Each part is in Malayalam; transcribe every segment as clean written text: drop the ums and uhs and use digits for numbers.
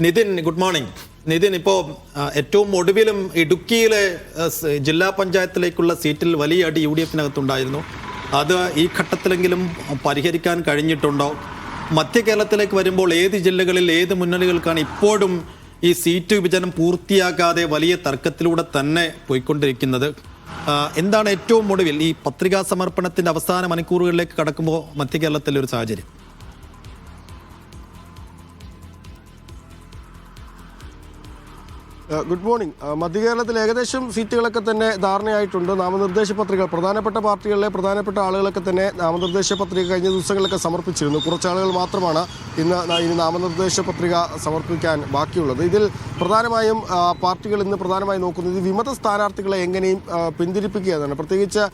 Nitin, good morning. നിതിൻ, ഇപ്പോൾ ഏറ്റവും ഒടുവിലും ഇടുക്കിയിലെ ജില്ലാ പഞ്ചായത്തിലേക്കുള്ള സീറ്റിൽ വലിയ അടി UDF-നകത്തുണ്ടായിരുന്നു. അത് ഈ ഘട്ടത്തിലെങ്കിലും പരിഹരിക്കാൻ കഴിഞ്ഞിട്ടുണ്ടോ? മധ്യ കേരളത്തിലേക്ക് വരുമ്പോൾ ഏത് ജില്ലകളിൽ ഏത് മുന്നണികൾക്കാണ് ഇപ്പോഴും ഈ സീറ്റ് വിഭജനം പൂർത്തിയാക്കാതെ വലിയ തർക്കത്തിലൂടെ തന്നെ പോയിക്കൊണ്ടിരിക്കുന്നത്? എന്താണ് ഏറ്റവും ഒടുവിൽ ഈ പത്രികാ സമർപ്പണത്തിൻ്റെ അവസാന മണിക്കൂറുകളിലേക്ക് കടക്കുമ്പോൾ മധ്യ കേരളത്തിലെ ഒരു സാഹചര്യം? Good morning. മധ്യകേരളത്തിൽ ഏകദേശം സീറ്റുകളൊക്കെ തന്നെ ധാരണയായിട്ടുണ്ട്. നാമനിർദ്ദേശ പത്രിക പ്രധാനപ്പെട്ട പാർട്ടികളിലെ പ്രധാനപ്പെട്ട ആളുകളൊക്കെ തന്നെ നാമനിർദ്ദേശ പത്രിക കഴിഞ്ഞ ദിവസങ്ങളിലൊക്കെ സമർപ്പിച്ചിരുന്നു. കുറച്ചാളുകൾ മാത്രമാണ് ഇനി നാമനിർദ്ദേശ പത്രിക സമർപ്പിക്കാൻ ബാക്കിയുള്ളത്. ഇതിൽ പ്രധാനമായും പാർട്ടികൾ ഇന്ന് പ്രധാനമായും നോക്കുന്നത് വിമത സ്ഥാനാർത്ഥികളെ എങ്ങനെയും പിന്തിരിപ്പിക്കുക എന്നതാണ്. പ്രത്യേകിച്ച്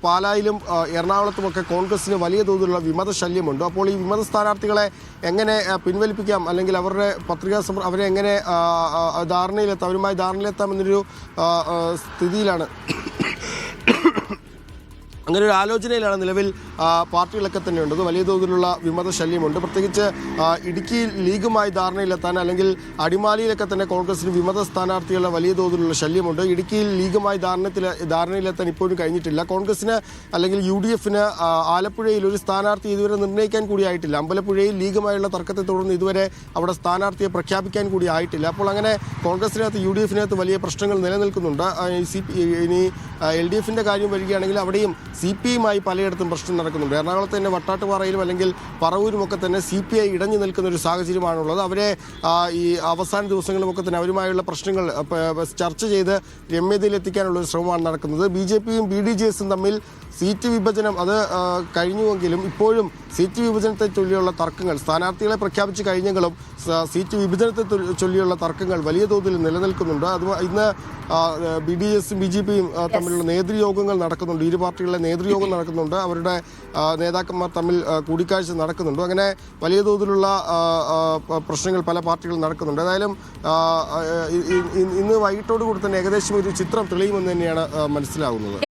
പാലായിലും എറണാകുളത്തുമൊക്കെ കോൺഗ്രസിന് വലിയ തോതിലുള്ള വിമത ശല്യമുണ്ട്. അപ്പോൾ ഈ വിമത സ്ഥാനാർത്ഥികളെ എങ്ങനെ പിൻവലിപ്പിക്കാം, അല്ലെങ്കിൽ അവരുടെ അവരെ എങ്ങനെ അവരുമായി ധാരണയിലെത്താമെന്നൊരു സ്ഥിതിയിലാണ്, അങ്ങനെ ഒരു ആലോചനയിലാണ് നിലവിൽ പാർട്ടികളൊക്കെ തന്നെയുണ്ട്. വലിയ തോതിലുള്ള വിമത ശല്യമുണ്ട്. പ്രത്യേകിച്ച് ഇടുക്കി ലീഗുമായി ധാരണയിലെത്താൻ, അല്ലെങ്കിൽ അടിമാലിയിലൊക്കെ തന്നെ കോൺഗ്രസിന് വിമത സ്ഥാനാർത്ഥികളുടെ വലിയ തോതിലുള്ള ശല്യമുണ്ട്. ഇടുക്കിയിൽ ലീഗുമായി ധാരണയിലെത്താൻ ഇപ്പോഴും കഴിഞ്ഞിട്ടില്ല. കോൺഗ്രസിന് അല്ലെങ്കിൽ UDF-ന് ആലപ്പുഴയിൽ ഒരു സ്ഥാനാർത്ഥി ഇതുവരെ നിർണ്ണയിക്കാൻ കൂടി ആയിട്ടില്ല. അമ്പലപ്പുഴയിൽ ലീഗുമായുള്ള തർക്കത്തെ തുടർന്ന് ഇതുവരെ അവിടെ സ്ഥാനാർത്ഥിയെ പ്രഖ്യാപിക്കാൻ കൂടി ആയിട്ടില്ല. അപ്പോൾ അങ്ങനെ കോൺഗ്രസിനകത്ത് UDF-നകത്ത് വലിയ പ്രശ്നങ്ങൾ നിലനിൽക്കുന്നുണ്ട്. ഇനി LDF-ന്റെ കാര്യം വരികയാണെങ്കിൽ അവിടെയും CPI-യുമായി പലയിടത്തും പ്രശ്നം നടക്കുന്നുണ്ട്. എറണാകുളത്ത് തന്നെ വട്ടാട്ടുപാറയിലും അല്ലെങ്കിൽ പറവൂരുമൊക്കെ തന്നെ CPI ഇടഞ്ഞു നിൽക്കുന്ന ഒരു സാഹചര്യമാണുള്ളത്. അവരെ ഈ അവസാന ദിവസങ്ങളുമൊക്കെ തന്നെ അവരുമായുള്ള പ്രശ്നങ്ങൾ ചർച്ച ചെയ്ത് രമ്യതയിലെത്തിക്കാനുള്ള ഒരു ശ്രമമാണ് നടക്കുന്നത്. BJP-യും BDJS-ഉം തമ്മിൽ സീറ്റ് വിഭജനം അത് കഴിഞ്ഞുവെങ്കിലും ഇപ്പോഴും സീറ്റ് വിഭജനത്തെ ചൊല്ലിയുള്ള തർക്കങ്ങൾ, സ്ഥാനാർത്ഥികളെ പ്രഖ്യാപിച്ച് കഴിഞ്ഞെങ്കിലും സീറ്റ് വിഭജനത്തെ ചൊല്ലിയുള്ള തർക്കങ്ങൾ വലിയ തോതിൽ നിലനിൽക്കുന്നുണ്ട്. അത് ഇന്ന് BDJS-ഉം BJP-യും തമ്മിലുള്ള നേതൃയോഗങ്ങൾ നടക്കുന്നുണ്ട്. ഇരു പാർട്ടികളിലെ നേതൃയോഗം നടക്കുന്നുണ്ട്. അവരുടെ നേതാക്കന്മാർ തമ്മിൽ കൂടിക്കാഴ്ച നടക്കുന്നുണ്ട്. അങ്ങനെ വലിയ തോതിലുള്ള പ്രശ്നങ്ങൾ പല പാർട്ടികളും നടക്കുന്നുണ്ട്. ഏതായാലും ഇന്ന് വൈകിട്ടോടുകൂടി തന്നെ ഏകദേശം ഒരു ചിത്രം തെളിയുമെന്ന് തന്നെയാണ് മനസ്സിലാകുന്നത്.